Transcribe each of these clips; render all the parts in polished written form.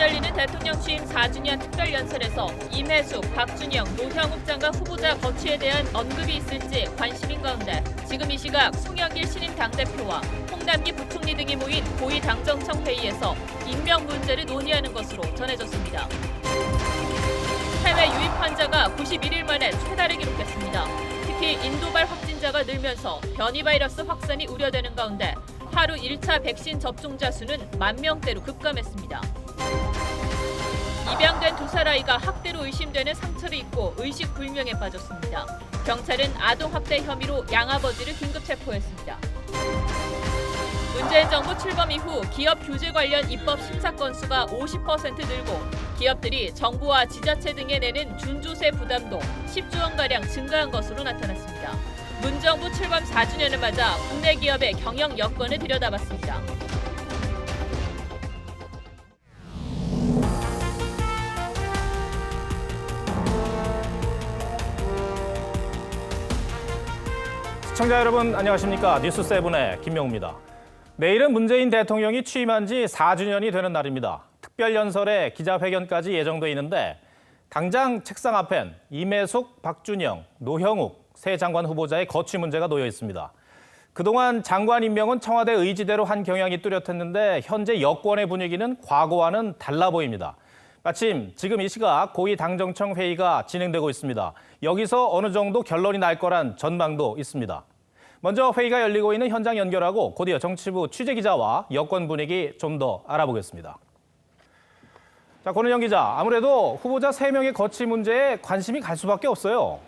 열리는 대통령 취임 4주년 특별연설에서 임혜숙, 박준영, 노형욱 장관 후보자 거취에 대한 언급이 있을지 관심인 가운데 지금 이 시각 송영길 신임 당대표와 홍남기 부총리 등이 모인 고위 당정청 회의에서 임명 문제를 논의하는 것으로 전해졌습니다. 해외 유입 환자가 91일 만에 최다를 기록했습니다. 특히 인도발 확진자가 늘면서 변이 바이러스 확산이 우려되는 가운데 하루 1차 백신 접종자 수는 10,000명대로 급감했습니다. 입양된 2살 아이가 학대로 의심되는 상처를 입고 의식불명에 빠졌습니다. 경찰은 아동학대 혐의로 양아버지를 긴급 체포했습니다. 문재인 정부 출범 이후 기업 규제 관련 입법 심사 건수가 50% 늘고 기업들이 정부와 지자체 등에 내는 준조세 부담도 10조 원가량 증가한 것으로 나타났습니다. 문정부 출범 4주년을 맞아 국내 기업의 경영 여건을 들여다봤습니다. 시청자 여러분 안녕하십니까? 뉴스7의 김명우입니다. 내일은 문재인 대통령이 취임한 지 4주년이 되는 날입니다. 특별연설에 기자회견까지 예정돼 있는데 당장 책상 앞엔 임혜숙, 박준영, 노형욱 새 장관 후보자의 거취 문제가 놓여 있습니다. 그동안 장관 임명은 청와대 의지대로 한 경향이 뚜렷했는데 현재 여권의 분위기는 과거와는 달라 보입니다. 마침 지금 이 시각 고위 당정청 회의가 진행되고 있습니다. 여기서 어느 정도 결론이 날 거란 전망도 있습니다. 먼저 회의가 열리고 있는 현장 연결하고 곧이어 정치부 취재기자와 여권 분위기 좀 더 알아보겠습니다. 자, 권은영 기자, 아무래도 후보자 3명의 거취 문제에 관심이 갈 수밖에 없어요.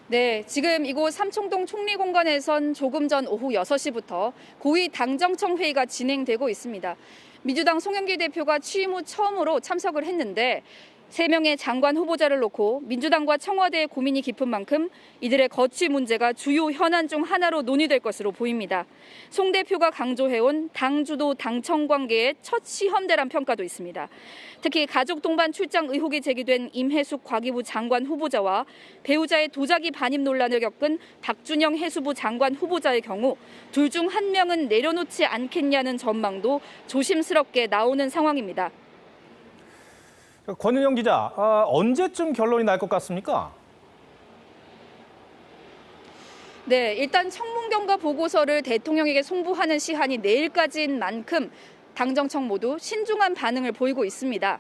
네, 지금 이곳 삼청동 총리공관에선 조금 전 오후 6시부터 고위 당정청 회의가 진행되고 있습니다. 민주당 송영길 대표가 취임 후 처음으로 참석을 했는데 3명의 장관 후보자를 놓고 민주당과 청와대의 고민이 깊은 만큼 이들의 거취 문제가 주요 현안 중 하나로 논의될 것으로 보입니다. 송 대표가 강조해온 당 주도 당청 관계의 첫 시험대란 평가도 있습니다. 특히 가족 동반 출장 의혹이 제기된 임혜숙 과기부 장관 후보자와 배우자의 도자기 반입 논란을 겪은 박준영 해수부 장관 후보자의 경우 둘 중 한 명은 내려놓지 않겠냐는 전망도 조심스럽게 나오는 상황입니다. 권은영 기자, 언제쯤 결론이 날 것 같습니까? 네, 일단 청문경과 보고서를 대통령에게 송부하는 시한이 내일까지인 만큼 당정청 모두 신중한 반응을 보이고 있습니다.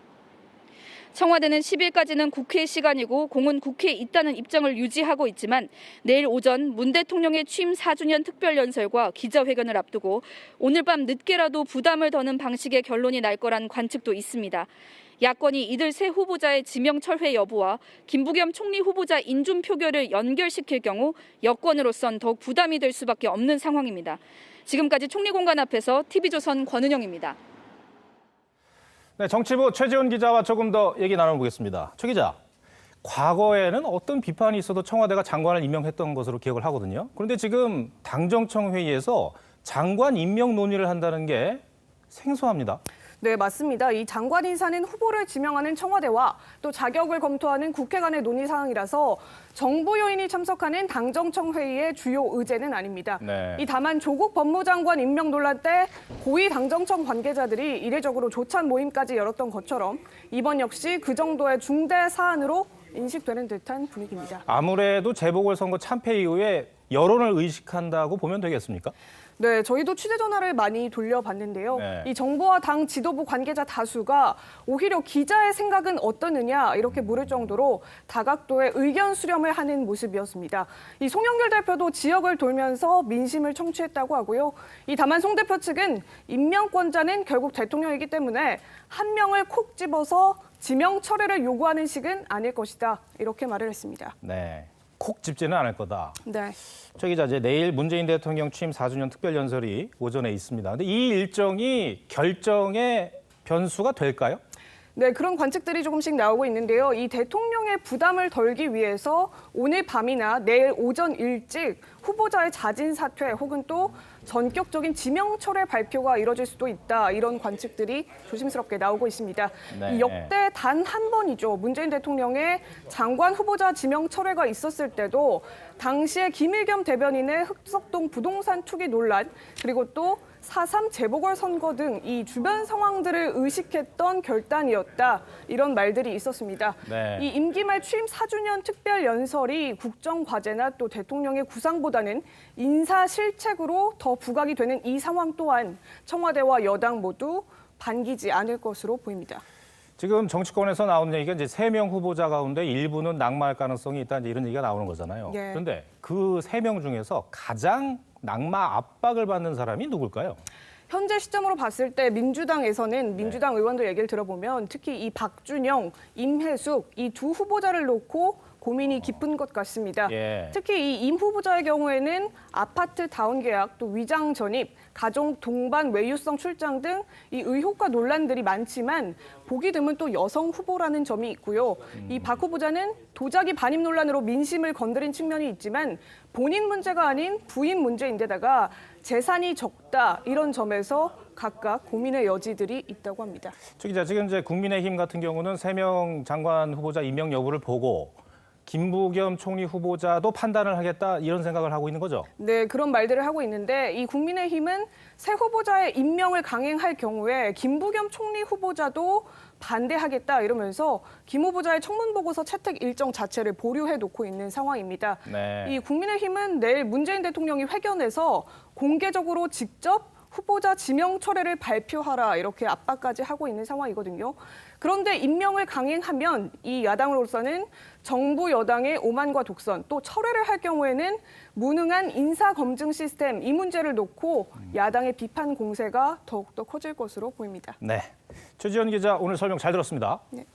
청와대는 10일까지는 국회 시간이고 공은 국회에 있다는 입장을 유지하고 있지만 내일 오전 문 대통령의 취임 4주년 특별연설과 기자회견을 앞두고 오늘 밤 늦게라도 부담을 더는 방식의 결론이 날 거란 관측도 있습니다. 야권이 이들 세 후보자의 지명 철회 여부와 김부겸 총리 후보자 인준 표결을 연결시킬 경우 여권으로선 더욱 부담이 될 수밖에 없는 상황입니다. 지금까지 총리공관 앞에서 TV조선 권은영입니다. 네, 정치부 최지훈 기자와 조금 더 얘기 나눠보겠습니다. 최 기자, 과거에는 어떤 비판이 있어도 청와대가 장관을 임명했던 것으로 기억을 하거든요. 그런데 지금 당정청 회의에서 장관 임명 논의를 한다는 게 생소합니다. 네, 맞습니다. 이 장관 인사는 후보를 지명하는 청와대와 또 자격을 검토하는 국회 간의 논의 사항이라서 정부 요인이 참석하는 당정청 회의의 주요 의제는 아닙니다. 네. 이 다만 조국 법무장관 임명 논란 때 고위 당정청 관계자들이 이례적으로 조찬 모임까지 열었던 것처럼 이번 역시 그 정도의 중대 사안으로 인식되는 듯한 분위기입니다. 아무래도 재보궐선거 참패 이후에 여론을 의식한다고 보면 되겠습니까? 네, 저희도 취재 전화를 많이 돌려봤는데요. 네. 이 정부와 당 지도부 관계자 다수가 오히려 기자의 생각은 어떠느냐 이렇게 물을 정도로 다각도의 의견 수렴을 하는 모습이었습니다. 이 송영길 대표도 지역을 돌면서 민심을 청취했다고 하고요. 이 다만 송 대표 측은 임명권자는 결국 대통령이기 때문에 한 명을 콕 집어서 지명 철회를 요구하는 식은 아닐 것이다. 이렇게 말을 했습니다. 네, 콕 집지는 않을 거다. 네. 최 기자, 이제 내일 문재인 대통령 취임 4주년 특별연설이 오전에 있습니다. 근데 이 일정이 결정의 변수가 될까요? 네, 그런 관측들이 조금씩 나오고 있는데요. 이 대통령의 부담을 덜기 위해서 오늘 밤이나 내일 오전 일찍 후보자의 자진 사퇴 혹은 또 전격적인 지명 철회 발표가 이뤄질 수도 있다. 이런 관측들이 조심스럽게 나오고 있습니다. 네. 이 역대 단 한 번이죠. 문재인 대통령의 장관 후보자 지명 철회가 있었을 때도 당시에 김일겸 대변인의 흑석동 부동산 투기 논란 그리고 또 4.3 재보궐선거 등 이 주변 상황들을 의식했던 결단이었다. 이런 말들이 있었습니다. 네. 이 임기 말 취임 4주년 특별 연설이 국정 과제나 또 대통령의 구상보다는 인사 실책으로 더 부각이 되는 이 상황 또한 청와대와 여당 모두 반기지 않을 것으로 보입니다. 지금 정치권에서 나오는 얘기가 이제 3명 후보자 가운데 일부는 낙마할 가능성이 있다 이런 얘기가 나오는 거잖아요. 예. 그런데 그 3명 중에서 가장 낙마 압박을 받는 사람이 누굴까요? 현재 시점으로 봤을 때 민주당에서는 민주당 의원들 얘기를 들어보면 특히 이 박준영, 임혜숙 이 두 후보자를 놓고 고민이 깊은 것 같습니다. 예. 특히 이 임 후보자의 경우에는 아파트 다운 계약, 또 위장 전입, 가정 동반 외유성 출장 등 이 의혹과 논란들이 많지만 보기 드문 또 여성 후보라는 점이 있고요. 이 박 후보자는 도자기 반입 논란으로 민심을 건드린 측면이 있지만 본인 문제가 아닌 부인 문제인데다가 재산이 적다 이런 점에서 각각 고민의 여지들이 있다고 합니다. 최 기자, 지금 이제 국민의힘 같은 경우는 3명 장관 후보자 임명 여부를 보고 김부겸 총리 후보자도 판단을 하겠다 이런 생각을 하고 있는 거죠? 네, 그런 말들을 하고 있는데 이 국민의힘은 새 후보자의 임명을 강행할 경우에 김부겸 총리 후보자도 반대하겠다 이러면서 김 후보자의 청문 보고서 채택 일정 자체를 보류해 놓고 있는 상황입니다. 네. 이 국민의힘은 내일 문재인 대통령이 회견에서 공개적으로 직접 후보자 지명 철회를 발표하라 이렇게 압박까지 하고 있는 상황이거든요. 그런데 임명을 강행하면 이 야당으로서는 정부 여당의 오만과 독선 또 철회를 할 경우에는 무능한 인사검증 시스템 이 문제를 놓고 야당의 비판 공세가 더욱더 커질 것으로 보입니다. 네. 최지연 기자 오늘 설명 잘 들었습니다. 네.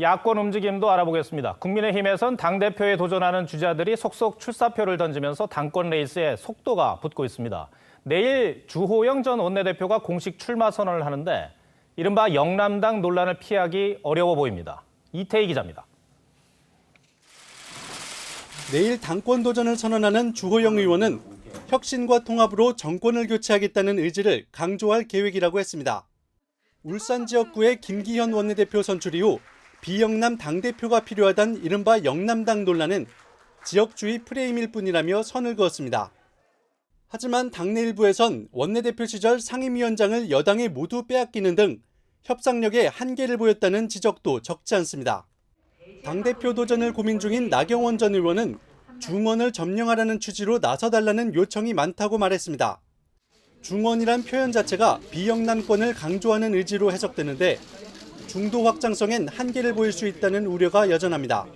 야권 움직임도 알아보겠습니다. 국민의힘에선 당대표에 도전하는 주자들이 속속 출사표를 던지면서 당권 레이스에 속도가 붙고 있습니다. 내일 주호영 전 원내대표가 공식 출마 선언을 하는데 이른바 영남당 논란을 피하기 어려워 보입니다. 이태희 기자입니다. 내일 당권 도전을 선언하는 주호영 의원은 혁신과 통합으로 정권을 교체하겠다는 의지를 강조할 계획이라고 했습니다. 울산 지역구의 김기현 원내대표 선출 이후 비영남 당대표가 필요하다는 이른바 영남당 논란은 지역주의 프레임일 뿐이라며 선을 그었습니다. 하지만 당내 일부에선 원내대표 시절 상임위원장을 여당에 모두 빼앗기는 등 협상력에 한계를 보였다는 지적도 적지 않습니다. 당대표 도전을 고민 중인 나경원 전 의원은 중원을 점령하라는 취지로 나서달라는 요청이 많다고 말했습니다. 중원이란 표현 자체가 비영남권을 강조하는 의지로 해석되는데 중도 확장성엔 한계를 보일 수 있다는 우려가 여전합니다.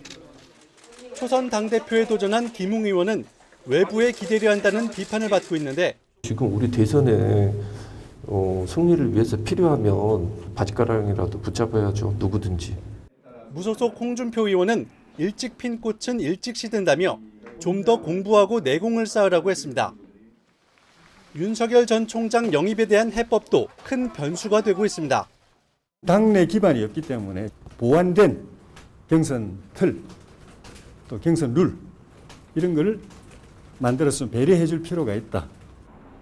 초선 당대표에 도전한 김웅 의원은 외부에 기대려 한다는 비판을 받고 있는데 지금 우리 대선에 승리를 위해서 필요하면 바짓가랑이라도 붙잡아야죠. 누구든지. 무소속 홍준표 의원은 일찍 핀 꽃은 일찍 시든다며 좀 더 공부하고 내공을 쌓으라고 했습니다. 윤석열 전 총장 영입에 대한 해법도 큰 변수가 되고 있습니다. 당내 기반이 없기 때문에 보완된 경선 틀, 또 경선 룰 이런 걸 만들어서 배려해 줄 필요가 있다.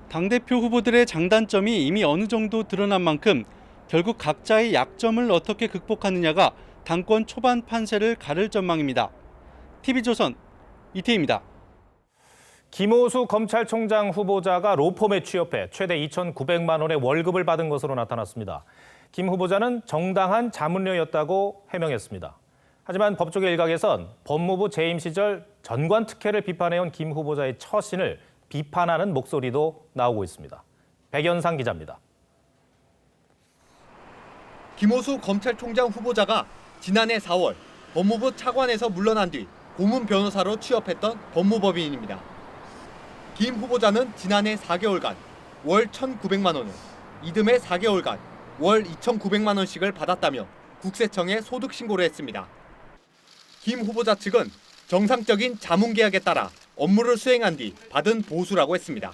당대표 후보들의 장단점이 이미 어느 정도 드러난 만큼 결국 각자의 약점을 어떻게 극복하느냐가 당권 초반 판세를 가를 전망입니다. TV조선 이태희입니다. 김호수 검찰총장 후보자가 로펌에 취업해 최대 2,900만 원의 월급을 받은 것으로 나타났습니다. 김 후보자는 정당한 자문료였다고 해명했습니다. 하지만 법조계 일각에선 법무부 재임 시절 전관 특혜를 비판해온 김 후보자의 처신을 비판하는 목소리도 나오고 있습니다. 백연상 기자입니다. 김호수 검찰총장 후보자가 지난해 4월 법무부 차관에서 물러난 뒤 고문 변호사로 취업했던 법무법인입니다. 김 후보자는 지난해 4개월간 월 1,900만 원을, 이듬해 4개월간 월 2,900만 원씩을 받았다며 국세청에 소득 신고를 했습니다. 김 후보자 측은 정상적인 자문계약에 따라 업무를 수행한 뒤 받은 보수라고 했습니다.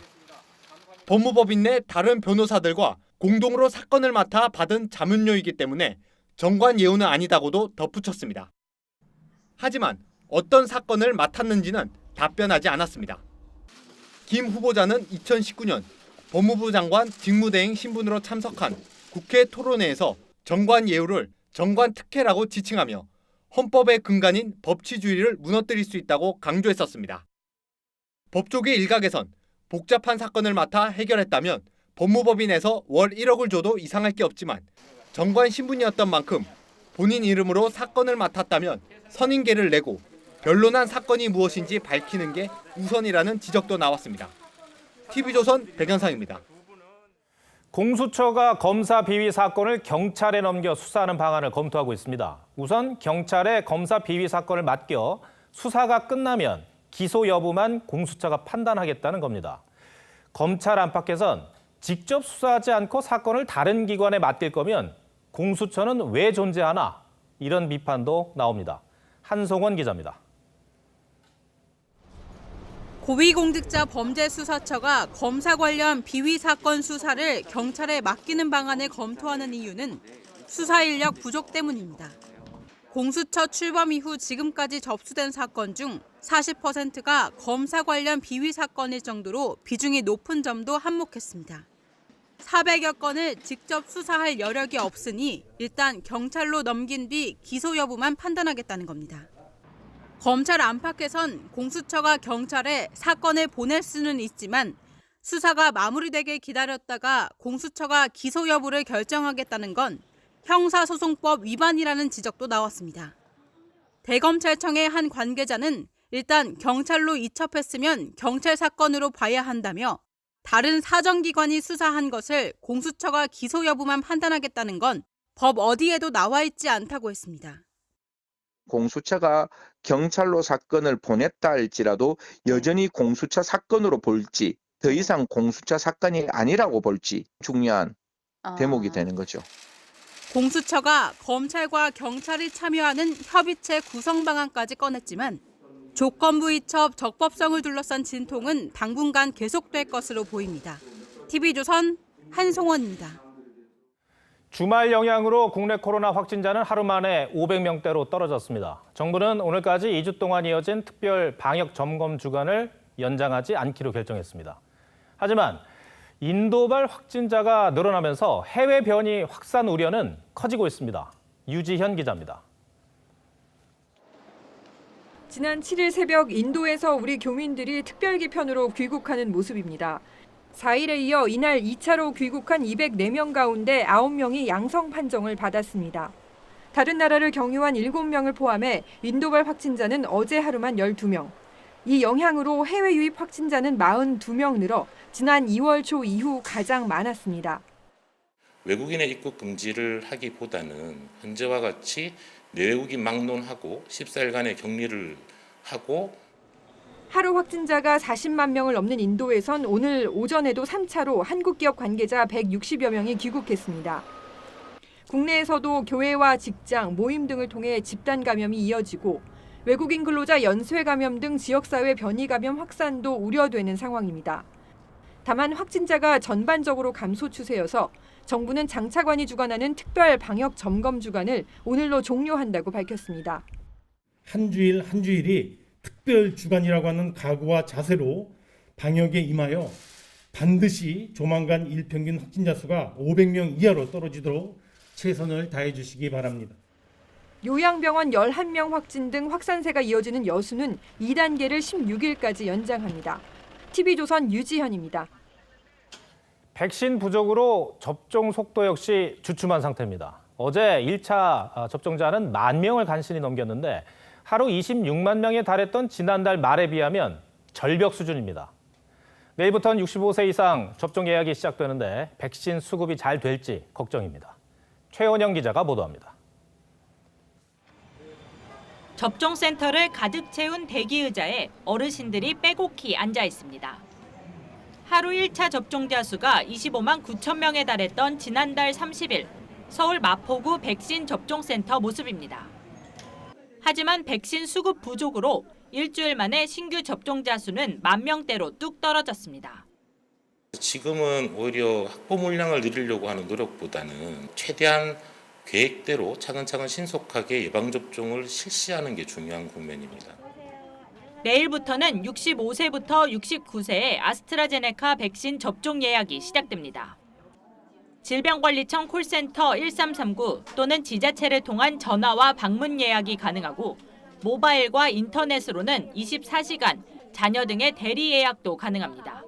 법무법인 내 다른 변호사들과 공동으로 사건을 맡아 받은 자문료이기 때문에 정관 예우는 아니다고도 덧붙였습니다. 하지만 어떤 사건을 맡았는지는 답변하지 않았습니다. 김 후보자는 2019년 법무부 장관 직무대행 신분으로 참석한 국회 토론회에서 정관 예우를 정관 특혜라고 지칭하며 헌법의 근간인 법치주의를 무너뜨릴 수 있다고 강조했었습니다. 법조계 일각에선 복잡한 사건을 맡아 해결했다면 법무법인에서 월 1억을 줘도 이상할 게 없지만 정관 신분이었던 만큼 본인 이름으로 사건을 맡았다면 선임계를 내고 변론한 사건이 무엇인지 밝히는 게 우선이라는 지적도 나왔습니다. TV조선 백현상입니다. 공수처가 검사 비위 사건을 경찰에 넘겨 수사하는 방안을 검토하고 있습니다. 우선 경찰에 검사 비위 사건을 맡겨 수사가 끝나면 기소 여부만 공수처가 판단하겠다는 겁니다. 검찰 안팎에선 직접 수사하지 않고 사건을 다른 기관에 맡길 거면 공수처는 왜 존재하나? 이런 비판도 나옵니다. 한송원 기자입니다. 고위공직자 범죄수사처가 검사 관련 비위 사건 수사를 경찰에 맡기는 방안을 검토하는 이유는 수사 인력 부족 때문입니다. 공수처 출범 이후 지금까지 접수된 사건 중 40%가 검사 관련 비위 사건일 정도로 비중이 높은 점도 한몫했습니다. 400여 건을 직접 수사할 여력이 없으니 일단 경찰로 넘긴 뒤 기소 여부만 판단하겠다는 겁니다. 검찰 안팎에선 공수처가 경찰에 사건을 보낼 수는 있지만 수사가 마무리되길 기다렸다가 공수처가 기소 여부를 결정하겠다는 건 형사소송법 위반이라는 지적도 나왔습니다. 대검찰청의 한 관계자는 일단 경찰로 이첩했으면 경찰 사건으로 봐야 한다며 다른 사정기관이 수사한 것을 공수처가 기소 여부만 판단하겠다는 건 법 어디에도 나와 있지 않다고 했습니다. 공수처가 경찰로 사건을 보냈다 할지라도 여전히 공수처 사건으로 볼지 더 이상 공수처 사건이 아니라고 볼지 중요한 대목이 되는 거죠. 공수처가 검찰과 경찰이 참여하는 협의체 구성 방안까지 꺼냈지만 조건부 이첩 적법성을 둘러싼 진통은 당분간 계속될 것으로 보입니다. TV조선 한송원입니다. 주말 영향으로 국내 코로나 확진자는 하루 만에 500명대로 떨어졌습니다. 정부는 오늘까지 2주 동안 이어진 특별 방역 점검 주간을 연장하지 않기로 결정했습니다. 하지만 인도발 확진자가 늘어나면서 해외 변이 확산 우려는 커지고 있습니다. 유지현 기자입니다. 지난 7일 새벽 인도에서 우리 교민들이 특별 기편으로 귀국하는 모습입니다. 4일에 이어 이날 2차로 귀국한 204명 가운데 9명이 양성 판정을 받았습니다. 다른 나라를 경유한 7명을 포함해 인도발 확진자는 어제 하루만 12명. 이 영향으로 해외 유입 확진자는 42명 늘어 지난 2월 초 이후 가장 많았습니다. 외국인의 입국 금지를 하기보다는 현재와 같이 내외국인 막론하고 14일간의 격리를 하고 하루 확진자가 40만 명을 넘는 인도에선 오늘 오전에도 3차로 한국 기업 관계자 160여 명이 귀국했습니다. 국내에서도 교회와 직장, 모임 등을 통해 집단 감염이 이어지고 외국인 근로자 연쇄 감염 등 지역사회 변이 감염 확산도 우려되는 상황입니다. 다만 확진자가 전반적으로 감소 추세여서 정부는 장차관이 주관하는 특별 방역 점검 주간을 오늘로 종료한다고 밝혔습니다. 한 주일 한 주일이 특별 주간이라고 하는 각오와 자세로 방역에 임하여 반드시 조만간 일평균 확진자 수가 500명 이하로 떨어지도록 최선을 다해 주시기 바랍니다. 요양병원 11명 확진 등 확산세가 이어지는 여수는 2단계를 16일까지 연장합니다. TV조선 유지현입니다. 백신 부족으로 접종 속도 역시 주춤한 상태입니다. 어제 1차 접종자는 10,000명을 간신히 넘겼는데 하루 26만 명에 달했던 지난달 말에 비하면 절벽 수준입니다. 내일부터는 65세 이상 접종 예약이 시작되는데 백신 수급이 잘 될지 걱정입니다. 최원영 기자가 보도합니다. 접종센터를 가득 채운 대기 의자에 어르신들이 빼곡히 앉아 있습니다. 하루 1차 접종자 수가 25만 9천 명에 달했던 지난달 30일 서울 마포구 백신 접종센터 모습입니다. 하지만 백신 수급 부족으로 일주일 만에 신규 접종자 수는 10,000명대로 뚝 떨어졌습니다. 지금은 오히려 확보 물량을 늘리려고 하는 노력보다는 최대한 계획대로 차근차근 신속하게 예방접종을 실시하는 게 중요한 국면입니다. 내일부터는 65세부터 69세의 아스트라제네카 백신 접종 예약이 시작됩니다. 질병관리청 콜센터 1339 또는 지자체를 통한 전화와 방문 예약이 가능하고 모바일과 인터넷으로는 24시간 자녀 등의 대리 예약도 가능합니다.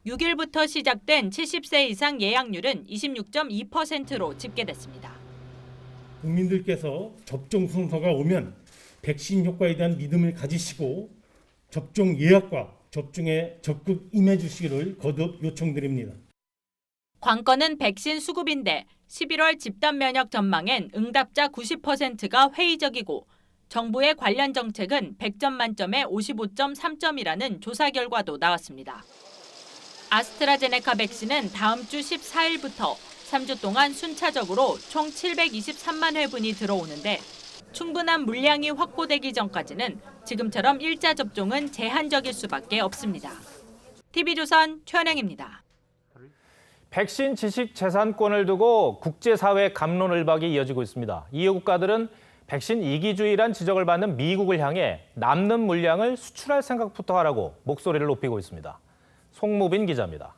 6일부터 시작된 70세 이상 예약률은 26.2%로 집계됐습니다. 국민들께서 접종 순서가 오면 백신 효과에 대한 믿음을 가지시고 접종 예약과 접종에 적극 임해 주시기를 거듭 요청드립니다. 관건은 백신 수급인데 11월 집단 면역 전망엔 응답자 90%가 회의적이고 정부의 관련 정책은 100점 만점에 55.3점이라는 조사 결과도 나왔습니다. 아스트라제네카 백신은 다음 주 14일부터 3주 동안 순차적으로 총 723만 회분이 들어오는데 충분한 물량이 확보되기 전까지는 지금처럼 일자 접종은 제한적일 수밖에 없습니다. TV조선 최은영입니다. 백신 지식 재산권을 두고 국제사회 갑론을박이 이어지고 있습니다. 이유 국가들은 백신 이기주의란 지적을 받는 미국을 향해 남는 물량을 수출할 생각부터 하라고 목소리를 높이고 있습니다. 송무빈 기자입니다.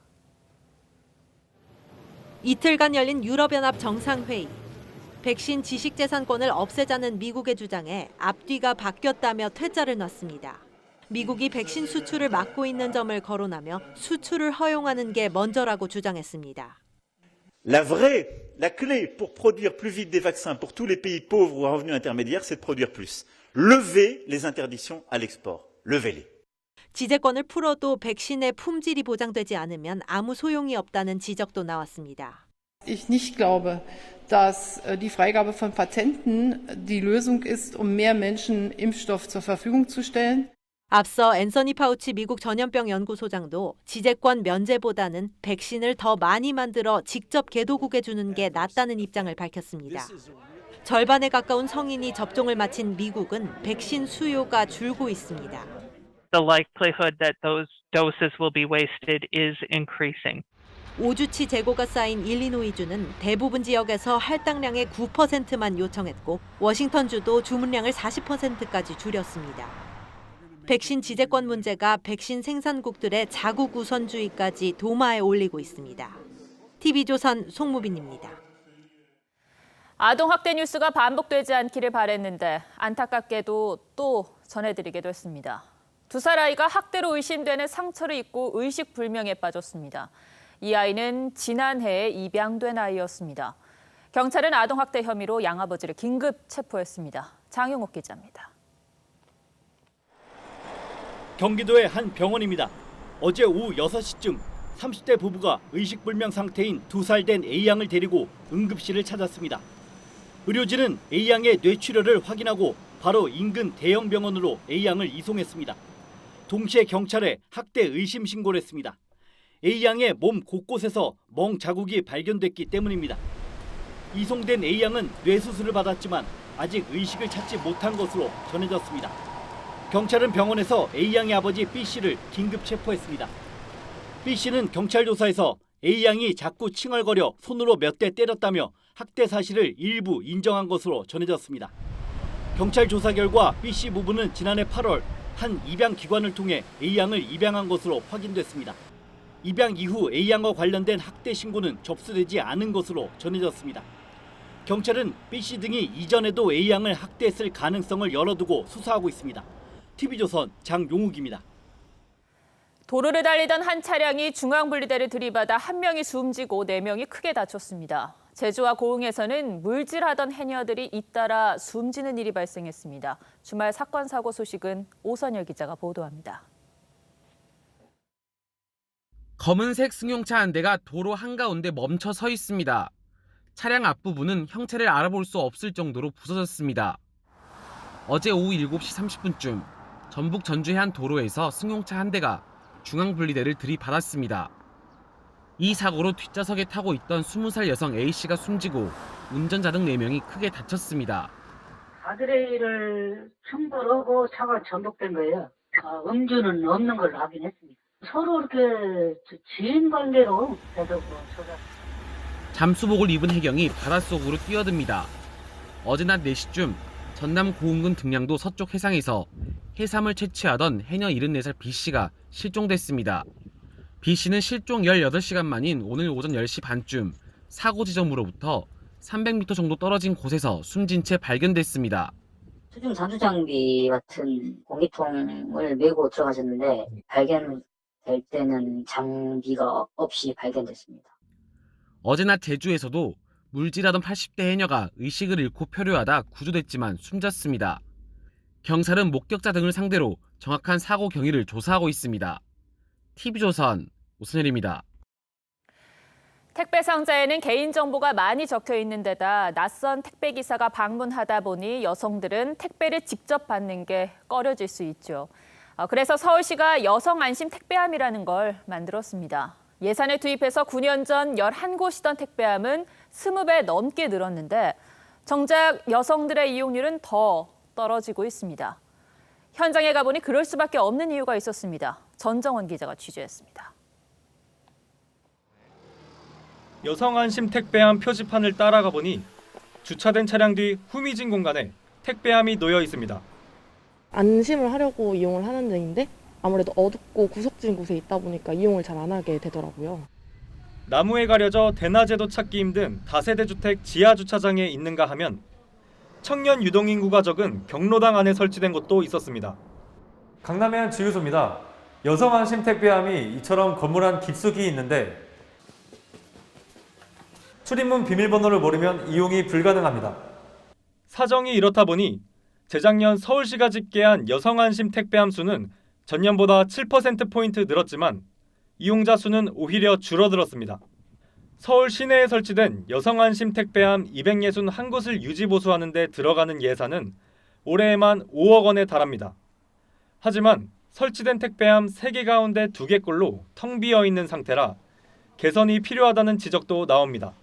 이틀간 열린 유럽연합 정상회의. 백신 지식재산권을 없애자는 미국의 주장에 앞뒤가 바뀌었다며 퇴짜를 놨습니다. 미국이 백신 수출을 막고 있는 점을 거론하며 수출을 허용하는 게 먼저라고 주장했습니다. La clé pour produire plus vite des vaccins pour tous les pays pauvres ou à revenus intermédiaires, c'est de produire plus. Levez les interdictions à l'export. Levez-les. 지재권을 풀어도 백신의 품질이 보장되지 않으면 아무 소용이 없다는 지적도 나왔습니다. Ich nicht glaube, dass die Freigabe von Patenten die Lösung ist, mehr Menschen Impfstoff zur Verfügung zu stellen. 앞서 앤서니 파우치 미국 전염병 연구소장도 지재권 면제보다는 백신을 더 많이 만들어 직접 개도국에 주는 게 낫다는 입장을 밝혔습니다. 절반에 가까운 성인이 접종을 마친 미국은 백신 수요가 줄고 있습니다. The likelihood that those doses will be wasted is increasing. 5주치 재고가 쌓인 일리노이주는 대부분 지역에서 할당량의 9%만 요청했고 워싱턴주도 주문량을 40%까지 줄였습니다. 백신 지재권 문제가 백신 생산국들의 자국 우선주의까지 도마에 올리고 있습니다. TV조선 송무빈입니다. 아동학대 뉴스가 반복되지 않기를 바랬는데 안타깝게도 또 전해드리기도 했습니다. 2살 아이가 학대로 의심되는 상처를 입고 의식불명에 빠졌습니다. 이 아이는 지난해에 입양된 아이였습니다. 경찰은 아동학대 혐의로 양아버지를 긴급 체포했습니다. 장용옥 기자입니다. 경기도의 한 병원입니다. 어제 오후 6시쯤 30대 부부가 의식불명 상태인 2살 된 A양을 데리고 응급실을 찾았습니다. 의료진은 A양의 뇌출혈을 확인하고 바로 인근 대형 병원으로 A양을 이송했습니다. 동시에 경찰에 학대 의심 신고를 했습니다. A양의 몸 곳곳에서 멍 자국이 발견됐기 때문입니다. 이송된 A양은 뇌수술을 받았지만 아직 의식을 찾지 못한 것으로 전해졌습니다. 경찰은 병원에서 A양의 아버지 B씨를 긴급 체포했습니다. B씨는 경찰 조사에서 A양이 자꾸 칭얼거려 손으로 몇 대 때렸다며 학대 사실을 일부 인정한 것으로 전해졌습니다. 경찰 조사 결과 B씨 부부는 지난해 8월 한 입양 기관을 통해 A양을 입양한 것으로 확인됐습니다. 입양 이후 A양과 관련된 학대 신고는 접수되지 않은 것으로 전해졌습니다. 경찰은 B씨 등이 이전에도 A양을 학대했을 가능성을 열어두고 수사하고 있습니다. TV조선 장용욱입니다. 도로를 달리던 한 차량이 중앙분리대를 들이받아 한 명이 숨지고 4명이 크게 다쳤습니다. 제주와 고흥에서는 물질하던 해녀들이 잇따라 숨지는 일이 발생했습니다. 주말 사건 사고 소식은 오선열 기자가 보도합니다. 검은색 승용차 한 대가 도로 한가운데 멈춰 서 있습니다. 차량 앞부분은 형체를 알아볼 수 없을 정도로 부서졌습니다. 어제 오후 7시 30분쯤 전북 전주의 한 도로에서 승용차 한 대가 중앙분리대를 들이받았습니다. 이 사고로 뒷좌석에 타고 있던 20살 여성 A씨가 숨지고 운전자 등 4명이 크게 다쳤습니다. 가드레일을 충돌하고 차가 전복된 거예요. 음주는 없는 걸로 확인했습니다. 서로 이렇게 지인 관계로 계속 잠수복을 입은 해경이 바닷속으로 뛰어듭니다. 어제 낮 4시쯤 전남 고흥군 등량도 서쪽 해상에서 해삼을 채취하던 해녀 74살 B씨가 실종됐습니다. B씨는 실종 18시간 만인 오늘 오전 10시 반쯤 사고 지점으로부터 300m 정도 떨어진 곳에서 숨진 채 발견됐습니다. 수중 잠수 장비 같은 공기통을 메고 들어가셨는데 발견된 될 때는 장비가 없이 발견됐습니다. 어제나 제주에서도 물질하던 80대 해녀가 의식을 잃고 표류하다 구조됐지만 숨졌습니다. 경찰은 목격자 등을 상대로 정확한 사고 경위를 조사하고 있습니다. TV조선 오순열입니다. 택배 상자에는 개인정보가 많이 적혀 있는 데다 낯선 택배기사가 방문하다 보니 여성들은 택배를 직접 받는 게 꺼려질 수 있죠. 그래서 서울시가 여성 안심 택배함이라는 걸 만들었습니다. 예산을 투입해서 9년 전 11곳이던 택배함은 20배 넘게 늘었는데 정작 여성들의 이용률은 더 떨어지고 있습니다. 현장에 가보니 그럴 수밖에 없는 이유가 있었습니다. 전정원 기자가 취재했습니다. 여성 안심 택배함 표지판을 따라가 보니 주차된 차량 뒤 후미진 공간에 택배함이 놓여 있습니다. 안심을 하려고 이용을 하는 데인데 아무래도 어둡고 구석진 곳에 있다 보니까 이용을 잘 안 하게 되더라고요. 나무에 가려져 대낮에도 찾기 힘든 다세대 주택 지하 주차장에 있는가 하면 청년 유동인구가 적은 경로당 안에 설치된 곳도 있었습니다. 강남의 한 주유소입니다. 여성 안심 택배함이 이처럼 건물 안 깊숙이 있는데 출입문 비밀번호를 모르면 이용이 불가능합니다. 사정이 이렇다 보니 재작년 서울시가 집계한 여성 안심 택배함 수는 전년보다 7%포인트 늘었지만 이용자 수는 오히려 줄어들었습니다. 서울 시내에 설치된 여성 안심 택배함 261곳을 유지 보수하는 데 들어가는 예산은 올해에만 5억 원에 달합니다. 하지만 설치된 택배함 3개 가운데 2개꼴로 텅 비어 있는 상태라 개선이 필요하다는 지적도 나옵니다.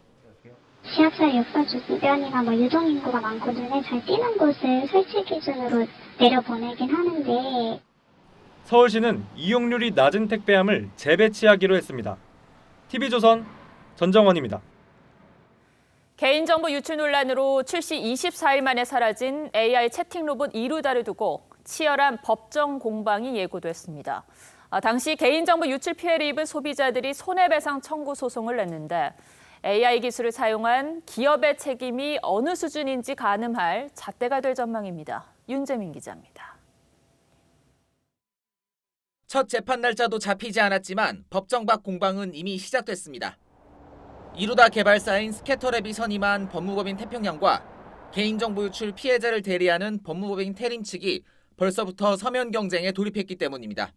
지하철 6사 주변이나 유동인구가 많고 눈에 잘 띄는 곳을 설치 기준으로 내려보내긴 하는데 서울시는 이용률이 낮은 택배함을 재배치하기로 했습니다. TV조선 전정원입니다. 개인정보 유출 논란으로 출시 24일 만에 사라진 AI 채팅 로봇 이루다를 두고 치열한 법정 공방이 예고됐습니다. 당시 개인정보 유출 피해를 입은 소비자들이 손해배상 청구 소송을 냈는데 AI 기술을 사용한 기업의 책임이 어느 수준인지 가늠할 잣대가 될 전망입니다. 윤재민 기자입니다. 첫 재판 날짜도 잡히지 않았지만 법정 밖 공방은 이미 시작됐습니다. 이루다 개발사인 스캐터랩이 선임한 법무법인 태평양과 개인정보 유출 피해자를 대리하는 법무법인 태림 측이 벌써부터 서면 경쟁에 돌입했기 때문입니다.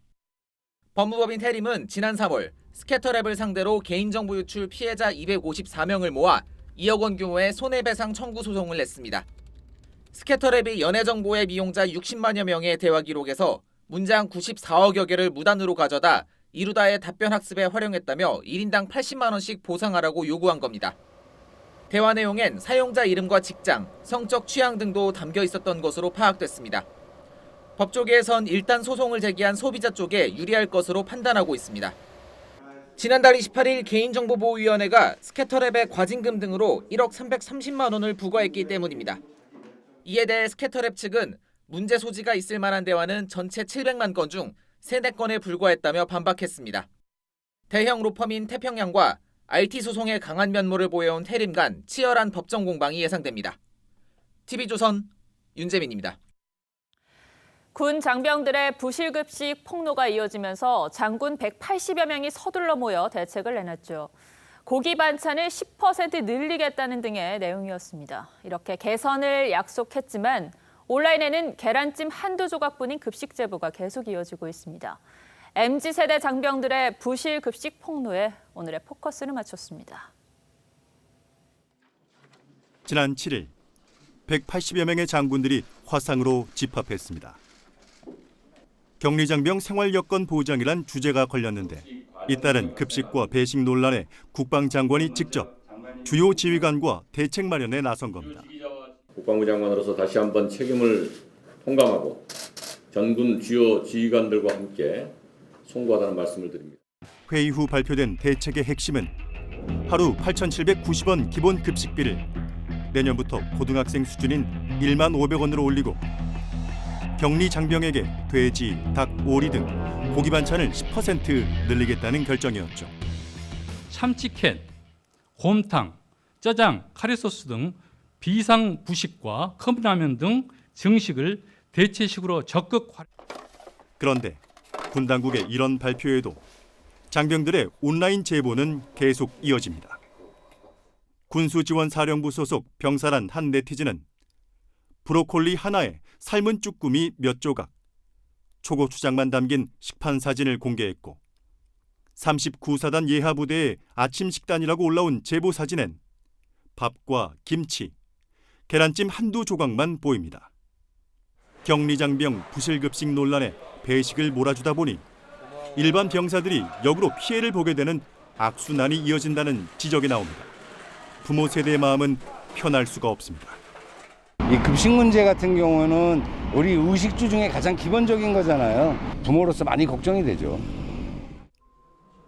법무법인 태림은 지난 3월 스캐터랩을 상대로 개인정보 유출 피해자 254명을 모아 2억 원 규모의 손해배상 청구 소송을 냈습니다. 스캐터랩이 연예정보의 이용자 60만여 명의 대화 기록에서 문장 94억여 개를 무단으로 가져다 이루다의 답변 학습에 활용했다며 1인당 80만 원씩 보상하라고 요구한 겁니다. 대화 내용엔 사용자 이름과 직장, 성적 취향 등도 담겨 있었던 것으로 파악됐습니다. 법조계에선 일단 소송을 제기한 소비자 쪽에 유리할 것으로 판단하고 있습니다. 지난달 28일 개인정보보호위원회가 스캐터랩의 과징금 등으로 1억 330만 원을 부과했기 때문입니다. 이에 대해 스캐터랩 측은 문제 소지가 있을 만한 대화는 전체 700만 건 중 3-4건에 불과했다며 반박했습니다. 대형 로펌인 태평양과 IT 소송에 강한 면모를 보여온 태림 간 치열한 법정 공방이 예상됩니다. TV조선 윤재민입니다. 군 장병들의 부실급식 폭로가 이어지면서 장군 180여 명이 서둘러 모여 대책을 내놨죠. 고기 반찬을 10% 늘리겠다는 등의 내용이었습니다. 이렇게 개선을 약속했지만 온라인에는 계란찜 한두 조각뿐인 급식 제보가 계속 이어지고 있습니다. MZ세대 장병들의 부실급식 폭로에 오늘의 포커스를 맞췄습니다. 지난 7일 180여 명의 장군들이 화상으로 집합했습니다. 격리장병 생활여건 보장이란 주제가 걸렸는데 잇따른 급식과 배식 논란에 국방장관이 직접 주요 지휘관과 대책 마련에 나선 겁니다. 국방부 장관으로서 다시 한번 책임을 통감하고 전군 주요 지휘관들과 함께 송구하다는 말씀을 드립니다. 회의 후 발표된 대책의 핵심은 하루 8,790원 기본 급식비를 내년부터 고등학생 수준인 1만 500원으로 올리고 격리 장병에게 돼지, 닭, 오리 등 고기 반찬을 10% 늘리겠다는 결정이었죠. 참치캔, 곰탕, 짜장, 카레소스 등 비상부식과 컵라면 등 정식을 대체식으로 적극 활용. 그런데 군 당국의 이런 발표에도 장병들의 온라인 제보는 계속 이어집니다. 군수지원사령부 소속 병사란 한 네티즌은 브로콜리 하나에 삶은 쭈꾸미 몇 조각, 초고추장만 담긴 식판 사진을 공개했고 39사단 예하부대의 아침 식단이라고 올라온 제보 사진엔 밥과 김치, 계란찜 한두 조각만 보입니다. 격리장병 부실급식 논란에 배식을 몰아주다 보니 일반 병사들이 역으로 피해를 보게 되는 악순환이 이어진다는 지적이 나옵니다. 부모 세대의 마음은 편할 수가 없습니다. 이 급식 문제 같은 경우는 우리 의식주 중에 가장 기본적인 거잖아요. 부모로서 많이 걱정이 되죠.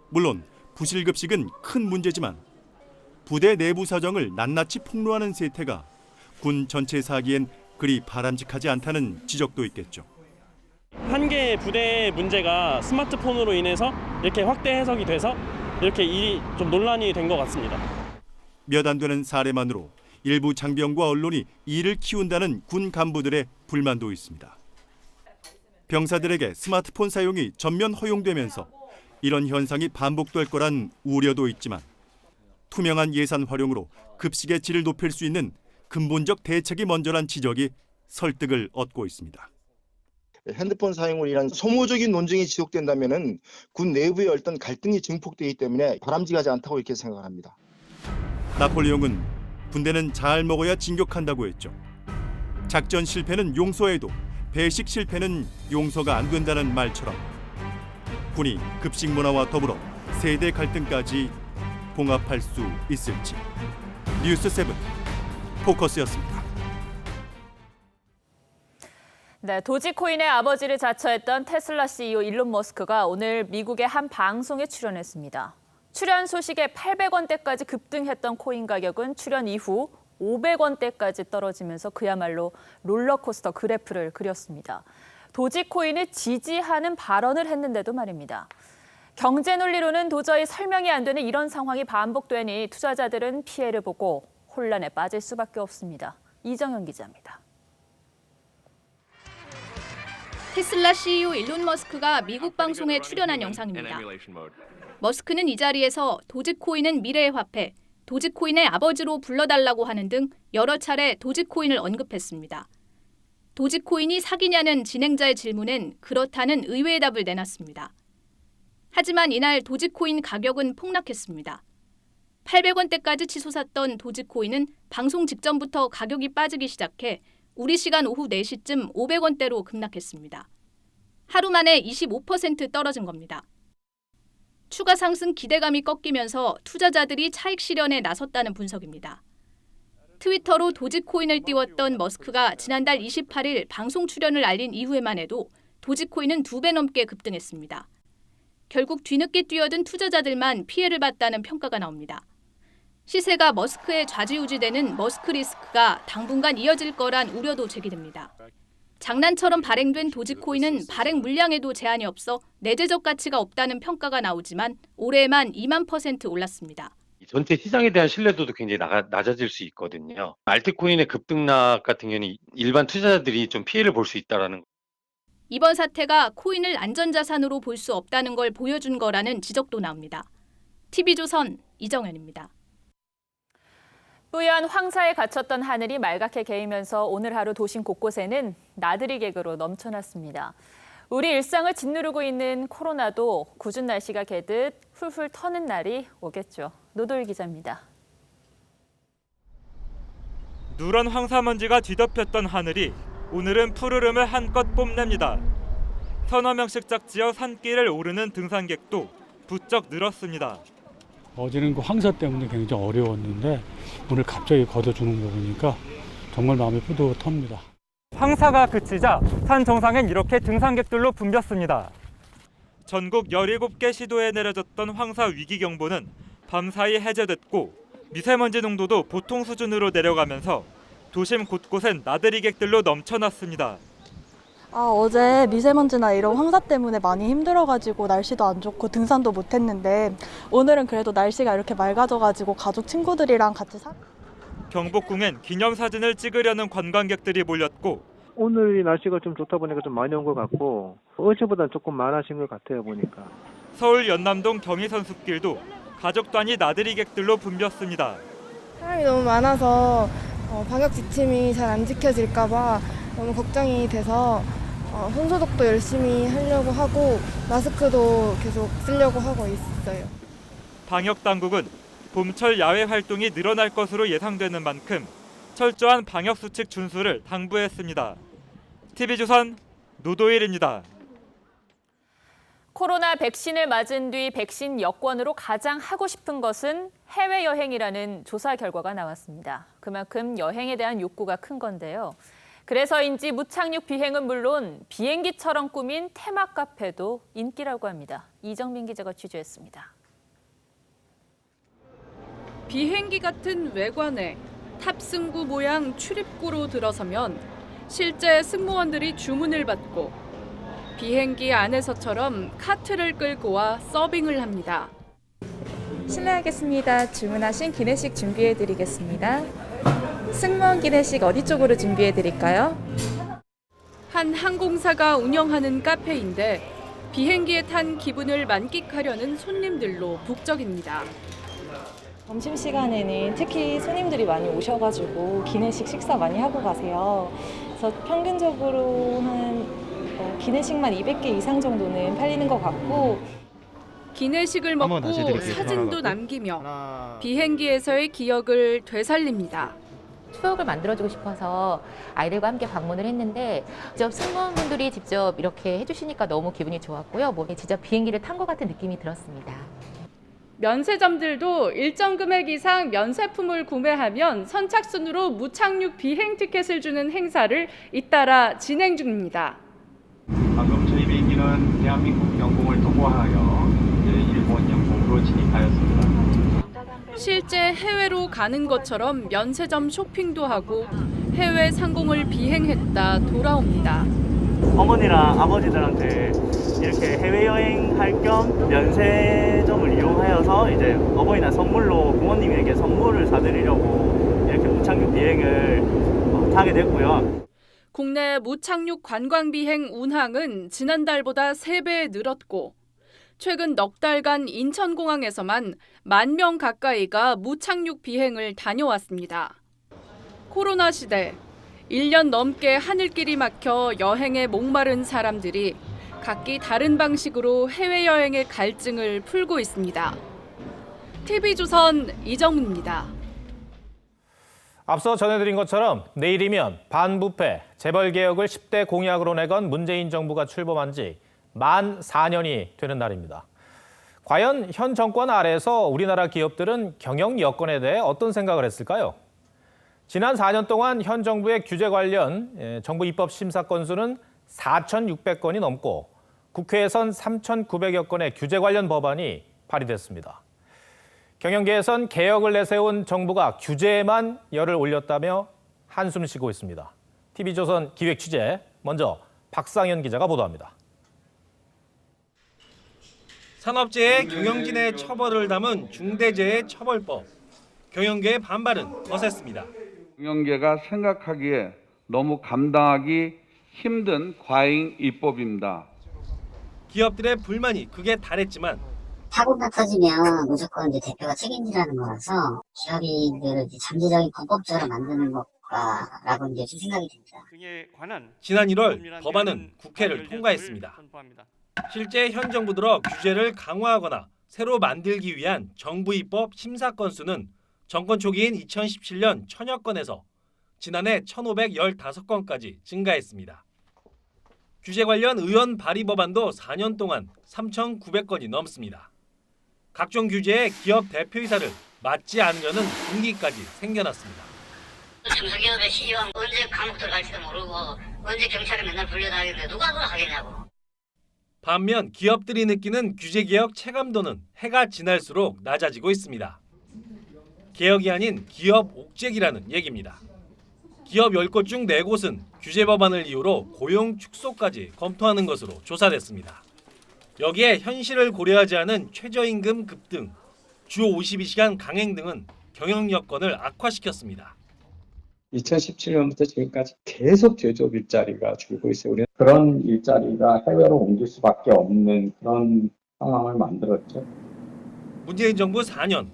물론 부실급식은 큰 문제지만 부대 내부 사정을 낱낱이 폭로하는 세태가 군 전체 사기엔 그리 바람직하지 않다는 지적도 있겠죠. 한 개의 부대의 문제가 스마트폰으로 인해서 이렇게 확대 해석이 돼서 이렇게 일이 좀 논란이 된 것 같습니다. 몇 안 되는 사례만으로 일부 장병과 언론이 이를 키운다는 군 간부들의 불만도 있습니다. 병사들에게 스마트폰 사용이 전면 허용되면서 이런 현상이 반복될 거란 우려도 있지만 투명한 예산 활용으로 급식의 질을 높일 수 있는 근본적 대책이 먼저란 지적이 설득을 얻고 있습니다. 핸드폰 사용을 위한 소모적인 논쟁이 지속된다면 군 내부의 어떤 갈등이 증폭되기 때문에 바람직하지 않다고 이렇게 생각합니다. 나폴레옹은 군대는 잘 먹어야 진격한다고 했죠. 작전 실패는 용서해도 배식 실패는 용서가 안 된다는 말처럼 군이 급식 문화와 더불어 세대 갈등까지 봉합할 수 있을지. 뉴스7 포커스였습니다. 네, 도지코인의 아버지를 자처했던 테슬라 CEO 일론 머스크가 오늘 미국의 한 방송에 출연했습니다. 출연 소식에 800원대까지 급등했던 코인 가격은 출연 이후 500원대까지 떨어지면서 그야말로 롤러코스터 그래프를 그렸습니다. 도지코인을 지지하는 발언을 했는데도 말입니다. 경제 논리로는 도저히 설명이 안 되는 이런 상황이 반복되니 투자자들은 피해를 보고 혼란에 빠질 수밖에 없습니다. 이정현 기자입니다. 테슬라 CEO 일론 머스크가 미국 방송에 출연한 영상입니다. 머스크는 이 자리에서 도지코인은 미래의 화폐, 도지코인의 아버지로 불러달라고 하는 등 여러 차례 도지코인을 언급했습니다. 도지코인이 사기냐는 진행자의 질문엔 그렇다는 의외의 답을 내놨습니다. 하지만 이날 도지코인 가격은 폭락했습니다. 800원대까지 치솟았던 도지코인은 방송 직전부터 가격이 빠지기 시작해 우리 시간 오후 4시쯤 500원대로 급락했습니다. 하루 만에 25% 떨어진 겁니다. 추가 상승 기대감이 꺾이면서 투자자들이 차익 실현에 나섰다는 분석입니다. 트위터로 도지코인을 띄웠던 머스크가 지난달 28일 방송 출연을 알린 이후에만 해도 도지코인은 2배 넘게 급등했습니다. 결국 뒤늦게 뛰어든 투자자들만 피해를 봤다는 평가가 나옵니다. 시세가 머스크에 좌지우지되는 머스크 리스크가 당분간 이어질 거란 우려도 제기됩니다. 장난처럼 발행된 도지코인은 발행 물량에도 제한이 없어 내재적 가치가 없다는 평가가 나오지만 올해에만 2만% 올랐습니다. 전체 시장에 대한 신뢰도도 굉장히 낮아질 수 있거든요. 알트코인의 급등락 같은 경우는 일반 투자자들이 좀 피해를 볼 수 있다는 거. 이번 사태가 코인을 안전자산으로 볼 수 없다는 걸 보여준 거라는 지적도 나옵니다. TV조선 이정현입니다. 뿌연 황사에 갇혔던 하늘이 말갛게 개이면서 오늘 하루 도심 곳곳에는 나들이 객으로 넘쳐났습니다. 우리 일상을 짓누르고 있는 코로나도 궂은 날씨가 개듯 훌훌 터는 날이 오겠죠. 노돌 기자입니다. 누런 황사먼지가 뒤덮였던 하늘이 오늘은 푸르름을 한껏 뽐냅니다. 서너 명씩 짝지어 산길을 오르는 등산객도 부쩍 늘었습니다. 어제는 그 황사 때문에 굉장히 어려웠는데 오늘 갑자기 걷어주는 거 보니까 정말 마음이 뿌듯합니다. 황사가 그치자 산 정상엔 이렇게 등산객들로 붐볐습니다. 전국 17개 시도에 내려졌던 황사 위기경보는 밤사이 해제됐고 미세먼지 농도도 보통 수준으로 내려가면서 도심 곳곳엔 나들이객들로 넘쳐났습니다. 어제 미세먼지나 이런 황사 때문에 많이 힘들어가지고 날씨도 안 좋고 등산도 못했는데 오늘은 그래도 날씨가 이렇게 맑아져가지고 가족 친구들이랑 같이 경복궁엔 기념사진을 찍으려는 관광객들이 몰렸고 오늘 날씨가 좀 좋다 보니까 좀 많이 온 것 같고 어제보다는 조금 많아진 것 같아요 보니까. 서울 연남동 경의선숲길도 가족 단위 나들이 객들로 붐볐습니다. 사람이 너무 많아서 방역 지침이 잘 안 지켜질까 봐 너무 걱정이 돼서 손소독도 열심히 하려고 하고 마스크도 계속 쓰려고 하고 있어요. 방역 당국은 봄철 야외 활동이 늘어날 것으로 예상되는 만큼 철저한 방역 수칙 준수를 당부했습니다. TV조선 노도일입니다. 코로나 백신을 맞은 뒤 백신 여권으로 가장 하고 싶은 것은 해외여행이라는 조사 결과가 나왔습니다. 그만큼 여행에 대한 욕구가 큰 건데요. 그래서인지 무착륙 비행은 물론 비행기처럼 꾸민 테마 카페도 인기라고 합니다. 이정민 기자가 취재했습니다. 비행기 같은 외관에 탑승구 모양 출입구로 들어서면 실제 승무원들이 주문을 받고 비행기 안에서처럼 카트를 끌고 와 서빙을 합니다. 실례하겠습니다. 주문하신 기내식 준비해드리겠습니다. 승무원 기내식 어디 쪽으로 준비해드릴까요? 한 항공사가 운영하는 카페인데 비행기에 탄 기분을 만끽하려는 손님들로 북적입니다. 점심시간에는 특히 손님들이 많이 오셔가지고 기내식 식사 많이 하고 가세요. 그래서 평균적으로 한 기내식만 200개 이상 정도는 팔리는 것 같고 기내식을 먹고 사진도 남기며 비행기에서의 기억을 되살립니다. 추억을 만들어주고 싶어서 아이들과 함께 방문을 했는데 직접 승무원분들이 직접 이렇게 해주시니까 너무 기분이 좋았고요. 진짜 비행기를 탄 것 같은 느낌이 들었습니다. 면세점들도 일정 금액 이상 면세품을 구매하면 선착순으로 무착륙 비행 티켓을 주는 행사를 잇따라 진행 중입니다. 방금 저희 비행기는 대한민국 영공을 통과하여 일본 영공으로 진입하였습니다. 실제 해외로 가는 것처럼 면세점 쇼핑도 하고 해외 상공을 비행했다 돌아옵니다. 어머니랑 아버지들한테 이렇게 해외여행 할 겸 면세점을 이용하여서 이제 어버이날 선물로 부모님에게 선물을 사드리려고 이렇게 무착륙 비행을 타게 됐고요. 국내 무착륙 관광 비행 운항은 지난달보다 3배 늘었고 최근 넉 달간 인천공항에서만 10,000명 가까이가 무착륙 비행을 다녀왔습니다. 코로나 시대 1년 넘게 하늘길이 막혀 여행에 목마른 사람들이 각기 다른 방식으로 해외여행의 갈증을 풀고 있습니다. TV조선 이정민입니다. 앞서 전해드린 것처럼 내일이면 반부패, 재벌개혁을 10대 공약으로 내건 문재인 정부가 출범한 지 만 4년이 되는 날입니다. 과연 현 정권 아래에서 우리나라 기업들은 경영 여건에 대해 어떤 생각을 했을까요? 지난 4년 동안 현 정부의 규제 관련 정부 입법 심사 건수는 4,600건이 넘고 국회에선 3,900여 건의 규제 관련 법안이 발의됐습니다. 경영계에선 개혁을 내세운 정부가 규제에만 열을 올렸다며 한숨 쉬고 있습니다. TV조선 기획 취재, 먼저 박상현 기자가 보도합니다. 산업재해 경영진의 처벌을 담은 중대재해처벌법. 경영계의 반발은 거셌습니다. 경영계가 생각하기에 너무 감당하기 힘든 과잉 입법입니다. 기업들의 불만이 극에 달했지만 사고가 터지면 무조건 이제 대표가 책임지라는 거라서 기업이 이제 잠재적인 범법자로 만드는 것과라고 이제 좀 생각이 듭니다. 지난 1월 법안은 국회를 통과했습니다. 실제 현 정부 들어 규제를 강화하거나 새로 만들기 위한 정부 입법 심사 건수는 정권 초기인 2017년 1,000여 건에서 지난해 1,515건까지 증가했습니다. 규제 관련 의원 발의 법안도 4년 동안 3,900건이 넘습니다. 각종 규제에 기업 대표이사를 맡지 않으려는 분위기까지 생겨났습니다. 중소기업의 CEO는 언제 감옥 들어갈지도 모르고 언제 경찰에 맨날 불려다니는데 누가 그걸 하겠냐고. 반면 기업들이 느끼는 규제개혁 체감도는 해가 지날수록 낮아지고 있습니다. 개혁이 아닌 기업 옥죄기라는 얘기입니다. 기업 10곳 중 4곳은 규제 법안을 이유로 고용 축소까지 검토하는 것으로 조사됐습니다. 여기에 현실을 고려하지 않은 최저임금 급등, 주 52시간 강행 등은 경영 여건을 악화시켰습니다. 2017년부터 지금까지 계속 제조업 일자리가 줄고 있어요. 우리는 그런 일자리가 해외로 옮길 수밖에 없는 그런 상황을 만들었죠. 문재인 정부 4년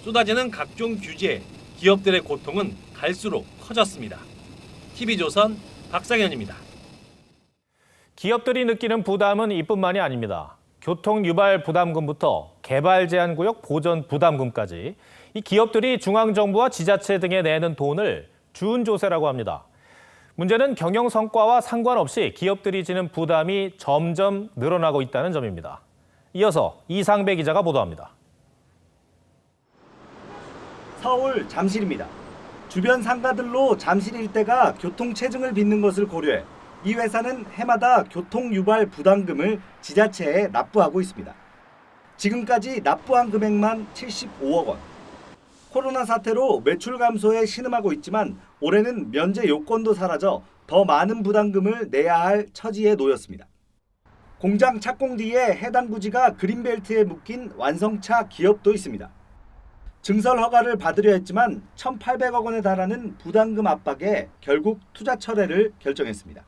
쏟아지는 각종 규제, 기업들의 고통은 갈수록 커졌습니다. TV조선 박상현입니다. 기업들이 느끼는 부담은 이뿐만이 아닙니다. 교통 유발 부담금부터 개발 제한 구역 보전 부담금까지 이 기업들이 중앙정부와 지자체 등에 내는 돈을 준조세라고 합니다. 문제는 경영 성과와 상관없이 기업들이 지는 부담이 점점 늘어나고 있다는 점입니다. 이어서 이상배 기자가 보도합니다. 서울 잠실입니다. 주변 상가들로 잠실 일대가 교통체증을 빚는 것을 고려해 이 회사는 해마다 교통유발 부담금을 지자체에 납부하고 있습니다. 지금까지 납부한 금액만 75억 원. 코로나 사태로 매출 감소에 신음하고 있지만 올해는 면제 요건도 사라져 더 많은 부담금을 내야 할 처지에 놓였습니다. 공장 착공 뒤에 해당 부지가 그린벨트에 묶인 완성차 기업도 있습니다. 증설 허가를 받으려 했지만 1,800억 원에 달하는 부담금 압박에 결국 투자 철회를 결정했습니다.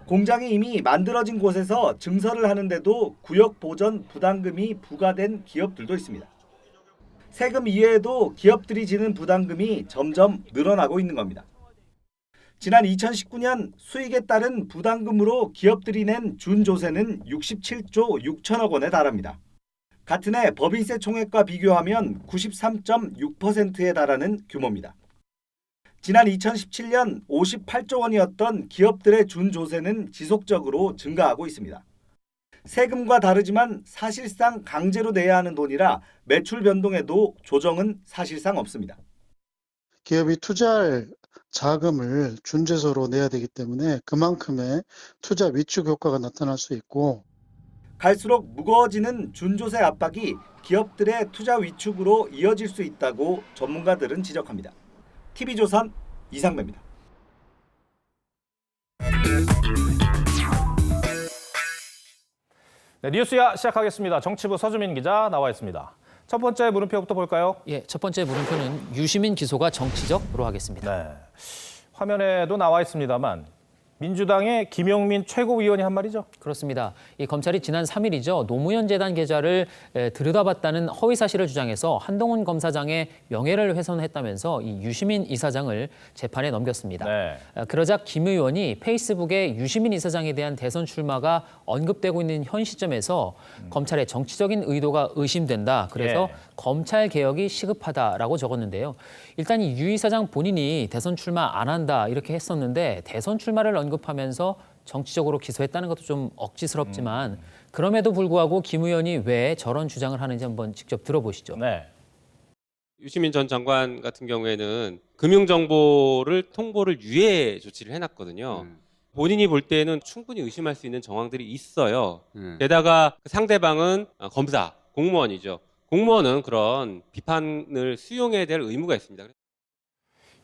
공장이 이미 만들어진 곳에서 증설을 하는데도 구역 보전 부담금이 부과된 기업들도 있습니다. 세금 이외에도 기업들이 지는 부담금이 점점 늘어나고 있는 겁니다. 지난 2019년 수익에 따른 부담금으로 기업들이 낸 준조세는 67조 6천억 원에 달합니다. 같은 해 법인세 총액과 비교하면 93.6%에 달하는 규모입니다. 지난 2017년 58조 원이었던 기업들의 준조세는 지속적으로 증가하고 있습니다. 세금과 다르지만 사실상 강제로 내야 하는 돈이라 매출 변동에도 조정은 사실상 없습니다. 기업이 투자할 자금을 준조세로 내야 되기 때문에 그만큼의 투자 위축 효과가 나타날 수 있고 갈수록 무거워지는 준조세 압박이 기업들의 투자 위축으로 이어질 수 있다고 전문가들은 지적합니다. TV조선 이상배입니다. 네, 뉴스야 시작하겠습니다. 정치부 서주민 기자 나와 있습니다. 첫 번째 물음표부터 볼까요? 예, 첫 번째 물음표는 유시민 기소가 정치적으로 하겠습니다. 네, 화면에도 나와 있습니다만 민주당의 김용민 최고위원이 한 말이죠? 그렇습니다. 이 검찰이 지난 3일이죠. 노무현 재단 계좌를 들여다봤다는 허위 사실을 주장해서 한동훈 검사장의 명예를 훼손했다면서 이 유시민 이사장을 재판에 넘겼습니다. 네. 그러자 김 의원이 페이스북에 유시민 이사장에 대한 대선 출마가 언급되고 있는 현 시점에서 검찰의 정치적인 의도가 의심된다. 그래서 검찰 개혁이 시급하다라고 적었는데요. 일단 이 유 이사장 본인이 대선 출마 안 한다 이렇게 했었는데 대선 출마를 언급하면서 정치적으로 기소했다는 것도 좀 억지스럽지만 그럼에도 불구하고 김 의원이 왜 저런 주장을 하는지 한번 직접 들어보시죠. 네. 유시민 전 장관 같은 경우에는 금융정보를 통보를 유예 조치를 해놨거든요. 본인이 볼 때는 충분히 의심할 수 있는 정황들이 있어요. 게다가 상대방은 검사, 공무원이죠. 공무원은 그런 비판을 수용해야 될 의무가 있습니다.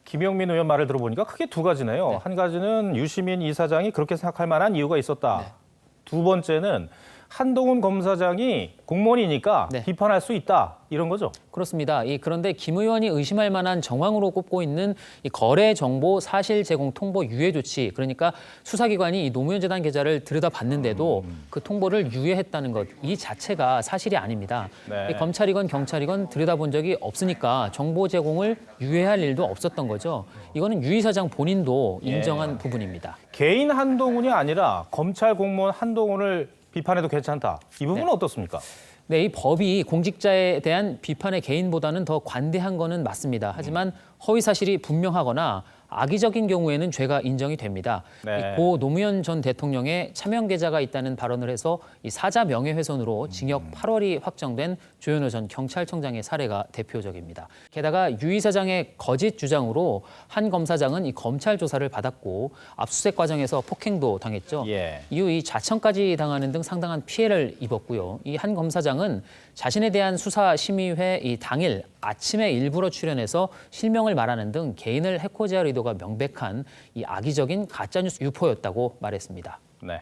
김용민 의원 말을 들어보니까 크게 두 가지네요. 한 가지는 유시민 이사장이 그렇게 생각할 만한 이유가 있었다. 두 번째는 한동훈 검사장이 공무원이니까 비판할 수 있다. 이런 거죠? 그렇습니다. 그런데 김 의원이 의심할 만한 정황으로 꼽고 있는 이 거래 정보 사실 제공 통보 유예 조치, 그러니까 수사기관이 이 노무현 재단 계좌를 들여다봤는데도 그 통보를 유예했다는 것, 이 자체가 사실이 아닙니다. 네. 검찰이건 경찰이건 들여다본 적이 없으니까 정보 제공을 유예할 일도 없었던 거죠. 이거는 유 이사장 본인도 인정한 부분입니다. 개인 한동훈이 아니라 검찰 공무원 한동훈을 비판해도 괜찮다. 이 부분은 어떻습니까? 네, 이 법이 공직자에 대한 비판의 개인보다는 더 관대한 거는 맞습니다. 하지만 허위 사실이 분명하거나 악의적인 경우에는 죄가 인정이 됩니다. 네. 고 노무현 전 대통령의 차명 계좌가 있다는 발언을 해서 이 사자 명예훼손으로 징역 8월이 확정된 조현오 전 경찰청장의 사례가 대표적입니다. 게다가 유 이사장의 거짓 주장으로 한 검사장은 이 검찰 조사를 받았고 압수수색 과정에서 폭행도 당했죠. 이후 이 자청까지 당하는 등 상당한 피해를 입었고요. 이 한 검사장은 자신에 대한 수사심의회 이 당일 아침에 일부러 출연해서 실명을 말하는 등 개인을 해코지할 의도가 명백한 이 악의적인 가짜뉴스 유포였다고 말했습니다. 네.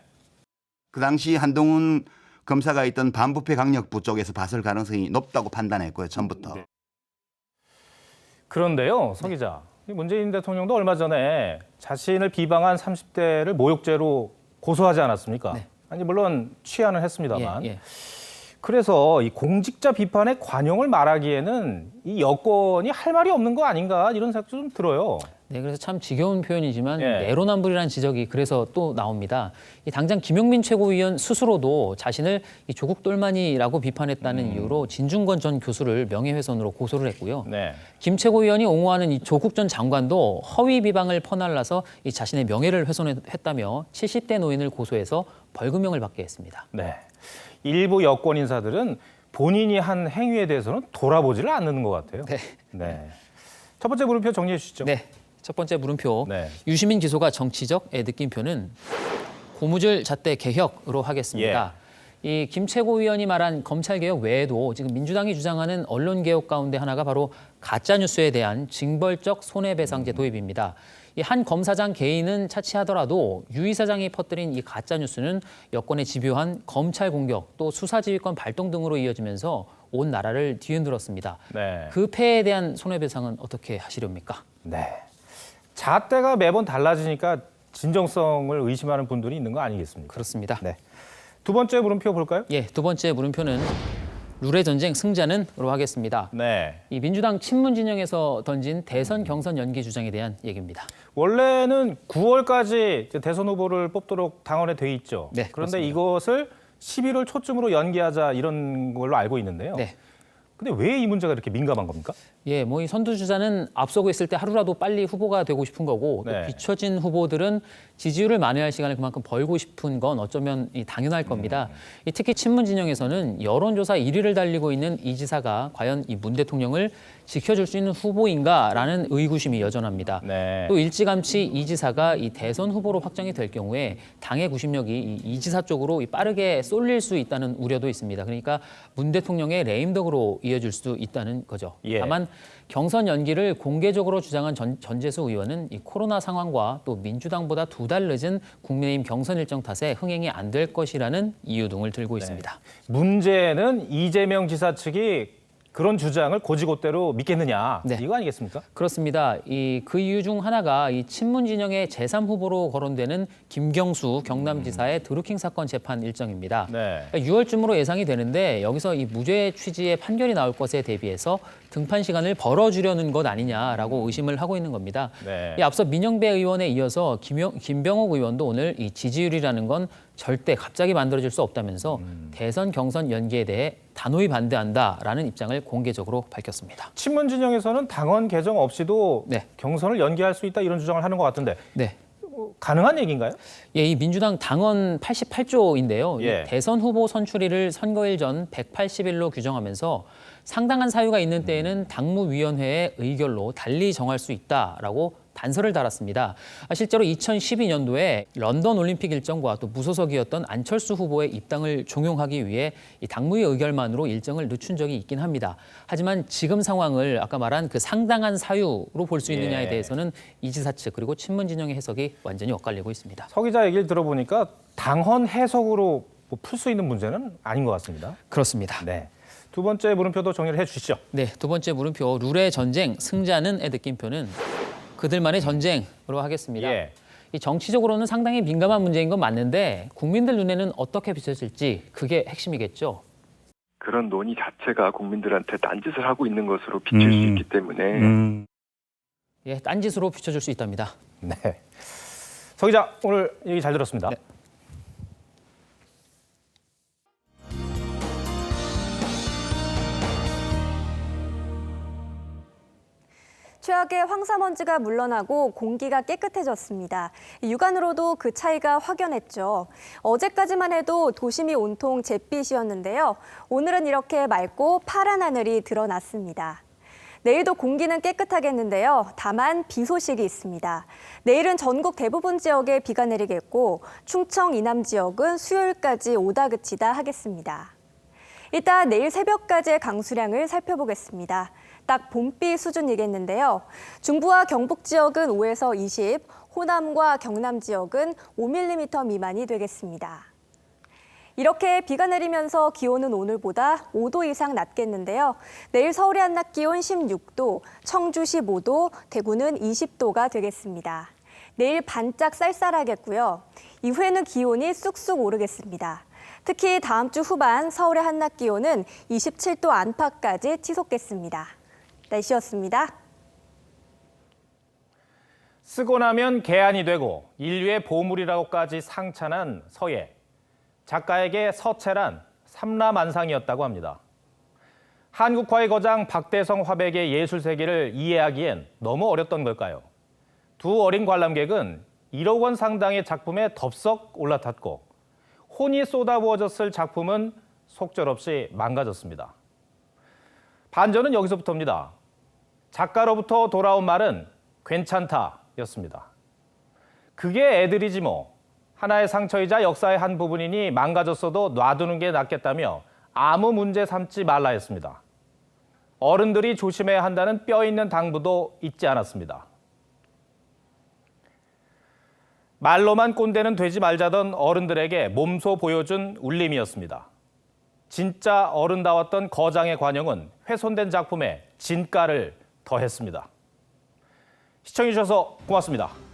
그 당시 한동훈 검사가 있던 반부패 강력부 쪽에서 봤을 가능성이 높다고 판단했고요, 처음부터. 그런데요, 서 기자. 문재인 대통령도 얼마 전에 자신을 비방한 30대를 모욕죄로 고소하지 않았습니까? 아니 물론 취하는 했습니다만. 그래서 이 공직자 비판의 관용을 말하기에는 이 여권이 할 말이 없는 거 아닌가 이런 생각도 좀 들어요. 네, 그래서 참 지겨운 표현이지만 예. 내로남불이라는 지적이 그래서 또 나옵니다. 이 당장 김용민 최고위원 스스로도 자신을 이 조국 똘마니라고 비판했다는 이유로 진중권 전 교수를 명예훼손으로 고소를 했고요. 네. 김 최고위원이 옹호하는 이 조국 전 장관도 허위 비방을 퍼날라서 이 자신의 명예를 훼손했다며 70대 노인을 고소해서 벌금형을 받게 했습니다. 네. 일부 여권 인사들은 본인이 한 행위에 대해서는 돌아보지를 않는 것 같아요. 네. 네. 첫 번째 물음표 정리해 주시죠. 네. 첫 번째 물음표. 네. 유시민 기소가 정치적의 느낌표는 고무줄 잣대 개혁으로 하겠습니다. 이 김 최고위원이 말한 검찰개혁 외에도 지금 민주당이 주장하는 언론개혁 가운데 하나가 바로 가짜뉴스에 대한 징벌적 손해배상제 도입입니다. 이 한 검사장 개인은 차치하더라도 유 이사장이 퍼뜨린 이 가짜뉴스는 여권에 집요한 검찰 공격 또 수사지휘권 발동 등으로 이어지면서 온 나라를 뒤흔들었습니다. 네. 그 폐해에 대한 손해배상은 어떻게 하시렵니까? 네. 잣대가 매번 달라지니까 진정성을 의심하는 분들이 있는 거 아니겠습니까? 그렇습니다. 네. 두 번째 물음표 볼까요? 예, 두 번째 물음표는 룰의 전쟁 승자는으로 하겠습니다. 네. 이 민주당 친문 진영에서 던진 대선 경선 연기 주장에 대한 얘기입니다. 원래는 9월까지 대선 후보를 뽑도록 당원에 돼 있죠. 네, 그런데 그렇습니다. 이것을 11월 초쯤으로 연기하자 이런 걸로 알고 있는데요. 네. 근데 왜 이 문제가 이렇게 민감한 겁니까? 예, 뭐 이 선두주자는 앞서고 있을 때 하루라도 빨리 후보가 되고 싶은 거고 또 네. 비춰진 후보들은 지지율을 만회할 시간을 그만큼 벌고 싶은 건 어쩌면 당연할 겁니다. 이 특히 친문 진영에서는 여론조사 1위를 달리고 있는 이 지사가 과연 이 문 대통령을 지켜줄 수 있는 후보인가라는 의구심이 여전합니다. 네. 또 일찌감치 이 지사가 이 대선 후보로 확정이 될 경우에 당의 구심력이 이 지사 쪽으로 빠르게 쏠릴 수 있다는 우려도 있습니다. 그러니까 문 대통령의 레임덕으로 이어질 수 있다는 거죠. 예. 다만 경선 연기를 공개적으로 주장한 전재수 의원은 이 코로나 상황과 또 민주당보다 2달 늦은 국민의힘 경선 일정 탓에 흥행이 안 될 것이라는 이유 등을 들고 있습니다. 문제는 이재명 지사 측이 그런 주장을 고지고대로 믿겠느냐 네. 이거 아니겠습니까? 그렇습니다. 그 이유 중 하나가 이 친문 진영의 제3후보로 거론되는 김경수 경남지사의 드루킹 사건 재판 일정입니다. 네. 6월쯤으로 예상이 되는데 여기서 이 무죄 취지의 판결이 나올 것에 대비해서 등판 시간을 벌어주려는 것 아니냐라고 의심을 하고 있는 겁니다. 네. 이 앞서 민영배 의원에 이어서 김병욱 의원도 오늘 이 지지율이라는 건 절대 갑자기 만들어질 수 없다면서 대선 경선 연기에 대해 단호히 반대한다라는 입장을 공개적으로 밝혔습니다. 친문 진영에서는 당원 개정 없이도 네. 경선을 연기할 수 있다 이런 주장을 하는 것 같은데 네. 가능한 얘기인가요? 예, 이 민주당 당원 88조인데요. 예. 대선 후보 선출일을 선거일 전 180일로 규정하면서 상당한 사유가 있는 때에는 당무위원회의 의결로 달리 정할 수 있다라고 단서를 달았습니다. 실제로 2012년도에 런던 올림픽 일정과 또 무소속이었던 안철수 후보의 입당을 종용하기 위해 이 당무위 의결만으로 일정을 늦춘 적이 있긴 합니다. 하지만 지금 상황을 아까 말한 그 상당한 사유로 볼 수 있느냐에 예. 대해서는 이 지사 측 그리고 친문 진영의 해석이 완전히 엇갈리고 있습니다. 서 기자 얘기를 들어보니까 당헌 해석으로 풀 수 있는 문제는 아닌 것 같습니다. 그렇습니다. 네. 두 번째 물음표도 정리를 해주시죠. 네, 두 번째 물음표 룰의 전쟁 승자는의 느낌표는 그들만의 전쟁으로 하겠습니다. 예. 이 정치적으로는 상당히 민감한 문제인 건 맞는데 국민들 눈에는 어떻게 비춰질지 그게 핵심이겠죠. 그런 논의 자체가 국민들한테 딴짓을 하고 있는 것으로 비칠 수 있기 때문에 예, 딴짓으로 비춰질 수 있답니다. 네. 서 기자 오늘 얘기 잘 들었습니다. 네. 최악의 황사먼지가 물러나고 공기가 깨끗해졌습니다. 육안으로도 그 차이가 확연했죠. 어제까지만 해도 도심이 온통 잿빛이었는데요. 오늘은 이렇게 맑고 파란 하늘이 드러났습니다. 내일도 공기는 깨끗하겠는데요. 다만 비 소식이 있습니다. 내일은 전국 대부분 지역에 비가 내리겠고 충청 이남 지역은 수요일까지 오다 그치다 하겠습니다. 이따 내일 새벽까지의 강수량을 살펴보겠습니다. 딱 봄비 수준이겠는데요. 중부와 경북 지역은 5에서 20, 호남과 경남 지역은 5mm 미만이 되겠습니다. 이렇게 비가 내리면서 기온은 오늘보다 5도 이상 낮겠는데요. 내일 서울의 한낮 기온 16도, 청주 15도, 대구는 20도가 되겠습니다. 내일 반짝 쌀쌀하겠고요. 이후에는 기온이 쑥쑥 오르겠습니다. 특히 다음 주 후반 서울의 한낮 기온은 27도 안팎까지 치솟겠습니다. 날씨였습니다. 쓰고 나면 개안이 되고 인류의 보물이라고까지 상찬한 서예. 작가에게 서체란 삼라만상이었다고 합니다. 한국화의 거장 박대성 화백의 예술 세계를 이해하기엔 너무 어렵던 걸까요? 두 어린 관람객은 1억 원 상당의 작품에 덥석 올라탔고 혼이 쏟아부어졌을 작품은 속절없이 망가졌습니다. 반전은 여기서부터입니다. 작가로부터 돌아온 말은 괜찮다였습니다. 그게 애들이지 뭐. 하나의 상처이자 역사의 한 부분이니 망가졌어도 놔두는 게 낫겠다며 아무 문제 삼지 말라 했습니다. 어른들이 조심해야 한다는 뼈 있는 당부도 잊지 않았습니다. 말로만 꼰대는 되지 말자던 어른들에게 몸소 보여준 울림이었습니다. 진짜 어른다웠던 거장의 관용은 훼손된 작품에 진가를 더했습니다. 시청해주셔서 고맙습니다.